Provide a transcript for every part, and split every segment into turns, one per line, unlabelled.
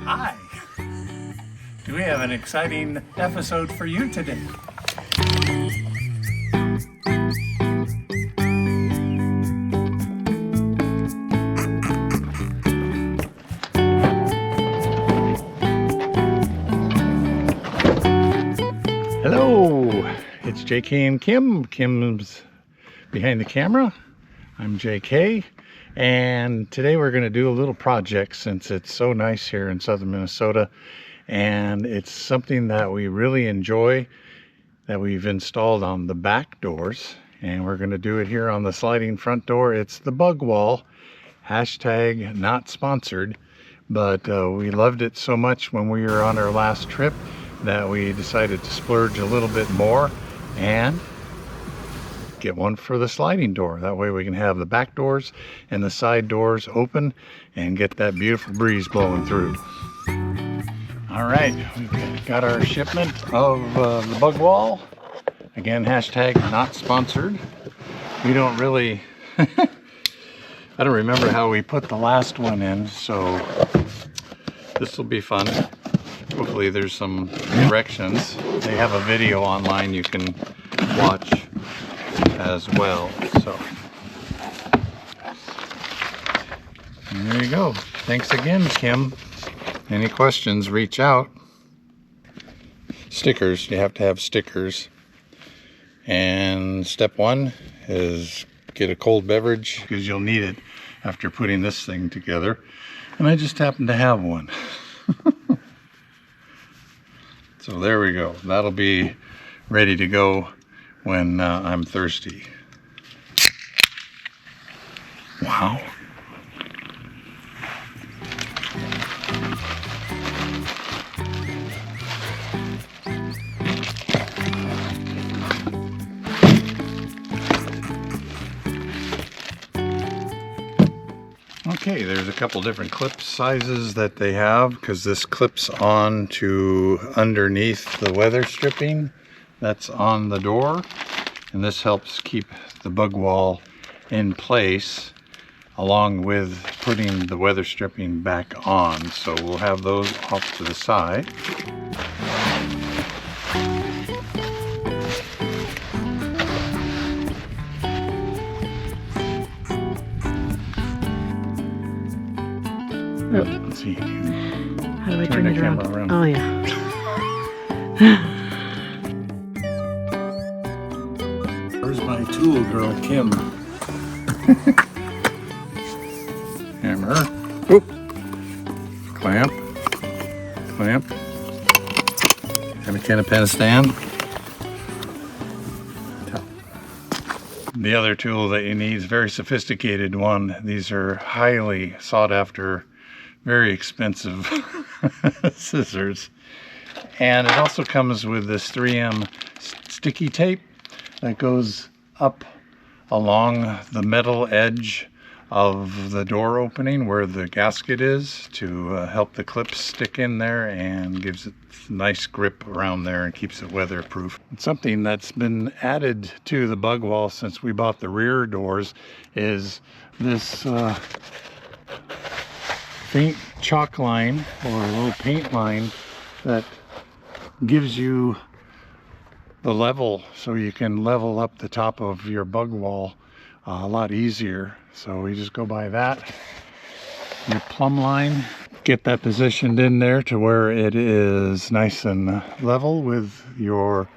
Hi! Do we have an exciting episode for you today? Hello! It's JK and Kim. Kim's behind the camera. I'm JK. And today we're going to do a little project since it's so nice here in southern Minnesota, and it's something that we really enjoy that we've installed on the back doors, and we're going to do it here on the sliding front door. It's the bug wall, hashtag not sponsored, but we loved it so much when we were on our last trip that we decided to splurge a little bit more and get one for the sliding door. That way we can have the back doors and the side doors open and get that beautiful breeze blowing through. All right, we've got our shipment of the bug wall. Again, hashtag not sponsored. We don't really, I don't remember how we put the last one in, so this will be fun. Hopefully there's some directions. They have a video online you can watch as well. So and there you go. Thanks again, Kim. Any questions, reach out. Stickers, you have to have stickers. And step one is get a cold beverage because you'll need it after putting this thing together. And I just happen to have one. So there we go. That'll be ready to go when I'm thirsty. Wow. Okay, there's a couple different clip sizes that they have because this clips on to underneath the weather stripping that's on the door, and this helps keep the bug wall in place along with putting the weather stripping back on. So we'll have those off to the side. Let's see.
How do I turn it around? Oh yeah.
Where's my tool girl, Kim? Hammer. Oop. Clamp. Clamp. Have a can of pen stand. The other tool that you need is a very sophisticated one. These are highly sought after, very expensive scissors. And it also comes with this 3M sticky tape that goes up along the metal edge of the door opening where the gasket is to help the clips stick in there and gives it a nice grip around there and keeps it weatherproof. Something that's been added to the bug wall since we bought the rear doors is this faint chalk line or a little paint line that gives you the level so you can level up the top of your bug wall a lot easier. So we just go by that. Your plumb line, get that positioned in there to where it is nice and level with your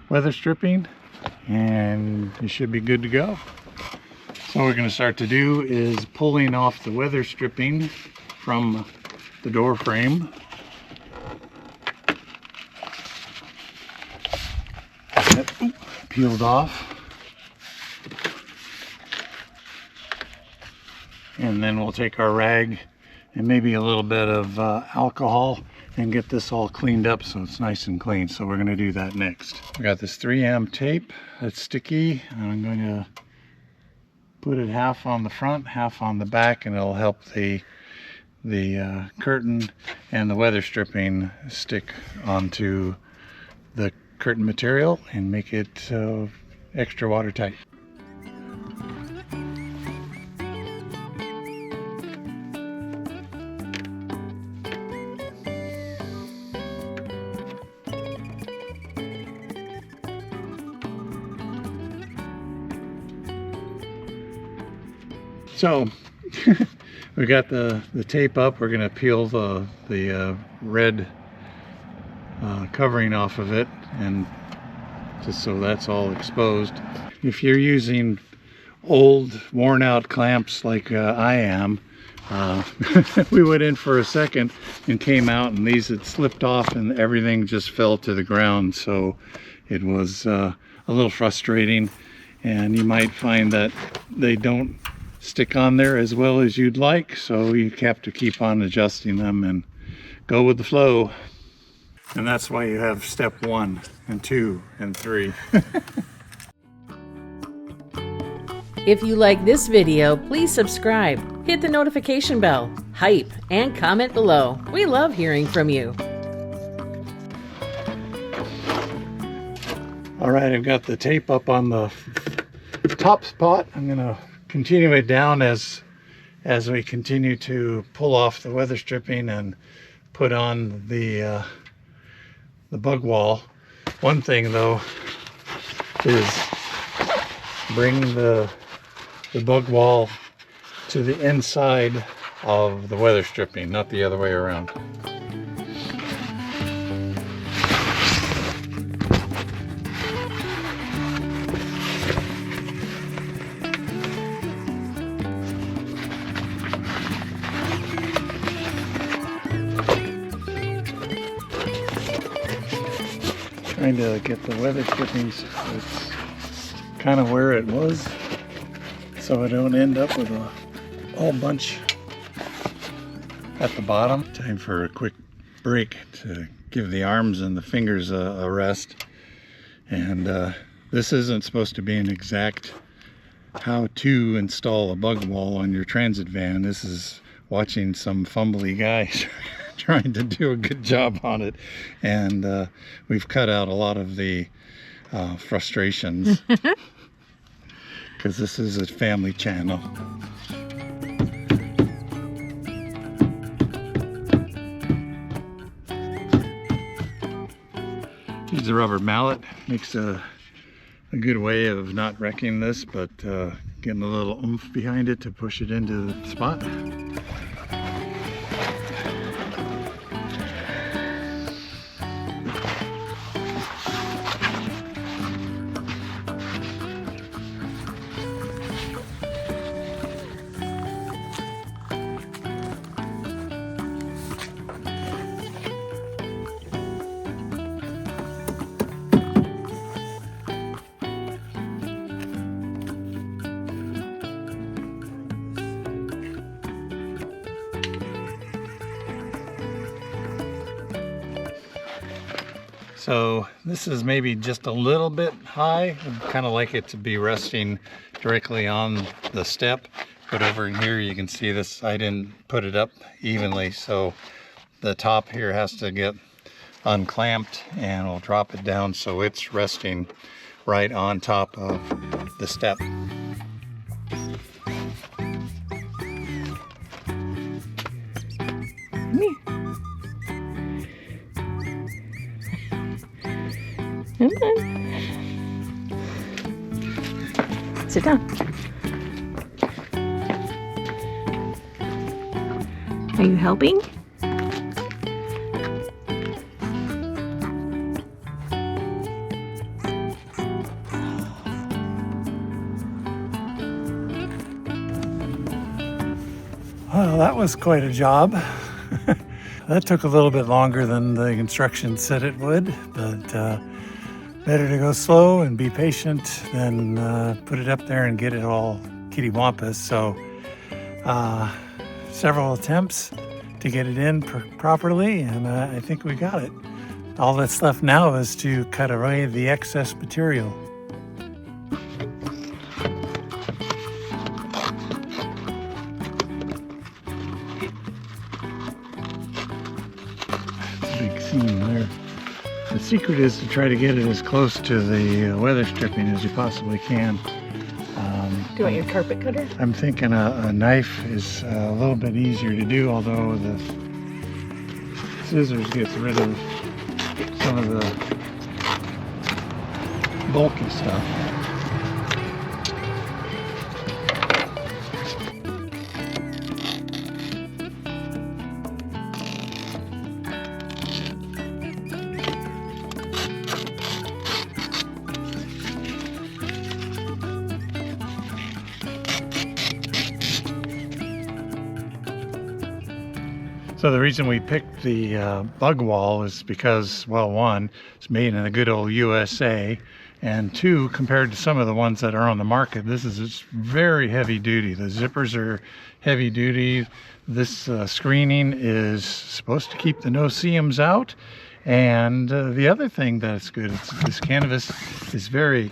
weather stripping, and you should be good to go. So what we're going to start to do is pulling off the weather stripping from the door frame. Peeled off. And then we'll take our rag and maybe a little bit of alcohol and get this all cleaned up so it's nice and clean. So we're going to do that next. We got this 3M tape that's sticky, and I'm going to put it half on the front, half on the back, and it'll help the curtain and the weather stripping stick onto the curtain material and make it extra watertight. So we got the tape up. We're gonna peel the red covering off of it, and just so that's all exposed. If you're using old worn out clamps like I am, we went in for a second and came out, and these had slipped off and everything just fell to the ground. So it was a little frustrating, and you might find that they don't stick on there as well as you'd like, so you have to keep on adjusting them and go with the flow. And that's why you have step 1 and 2 and 3.
If you like this video, please subscribe, hit the notification bell, hype, and comment below. We love hearing from you.
All right, I've got the tape up on the top spot. I'm gonna continue it down as we continue to pull off the weather stripping and put on the bug wall. One thing though is bring the bug wall to the inside of the weather stripping, not the other way around. Trying to get the weather stripping so it's kind of where it was, so I don't end up with a whole bunch at the bottom. Time for a quick break to give the arms and the fingers a rest. And this isn't supposed to be an exact how to install a bug wall on your transit van. This is watching some fumbly guy trying to do a good job on it, and we've cut out a lot of the frustrations because this is a family channel. Use a rubber mallet, makes a good way of not wrecking this, but getting a little oomph behind it to push it into the spot. So this is maybe just a little bit high. I'd kind of like it to be resting directly on the step. But over in here you can see this, I didn't put it up evenly, so the top here has to get unclamped, and we'll drop it down so it's resting right on top of the step.
Okay. Sit down. Are you helping?
Well, that was quite a job. That took a little bit longer than the instructions said it would, but better to go slow and be patient than put it up there and get it all kittywampus. So several attempts to get it in properly, and I think we got it. All that's left now is to cut away the excess material. Big seam there. The secret is to try to get it as close to the weather stripping as you possibly can.
Do you want your carpet cutter?
I'm thinking a knife is a little bit easier to do, although the scissors gets rid of some of the bulky stuff. So the reason we picked the bug wall is because, well, one, it's made in the good old USA, and two, compared to some of the ones that are on the market, this is just very heavy duty. The zippers are heavy duty. This screening is supposed to keep the no-see-ums out. And the other thing that's good, this canvas is very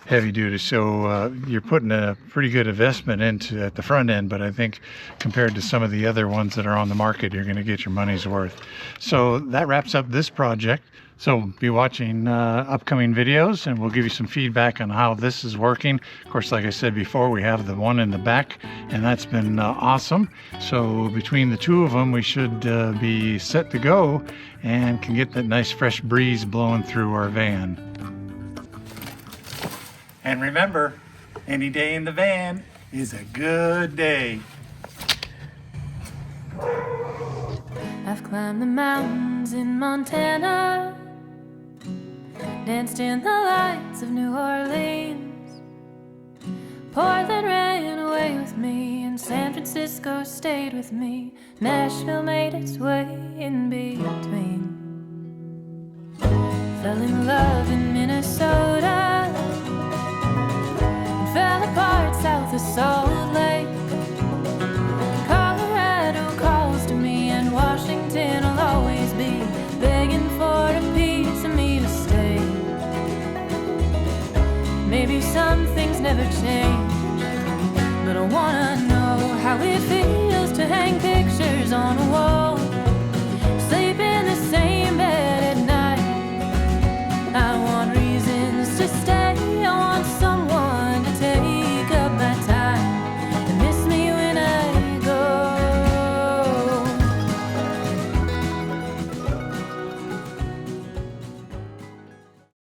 heavy duty, so you're putting a pretty good investment into at the front end, but I think compared to some of the other ones that are on the market, you're going to get your money's worth. So that wraps up this project. So be watching upcoming videos, and we'll give you some feedback on how this is working. Of course, like I said before, we have the one in the back, and that's been awesome. So between the two of them, we should be set to go and can get that nice fresh breeze blowing through our van. And remember, any day in the van is a good day.
I've climbed the mountains in Montana, danced in the lights of New Orleans. Portland ran away with me, and San Francisco stayed with me. Nashville made its way in between. Fell in love in Minnesota, fell apart south of Salt Lake. Colorado calls to me, and Washington will always be begging for a piece of me to stay. Maybe some things never change, but I wanna know how it feels to hang pictures on a wall.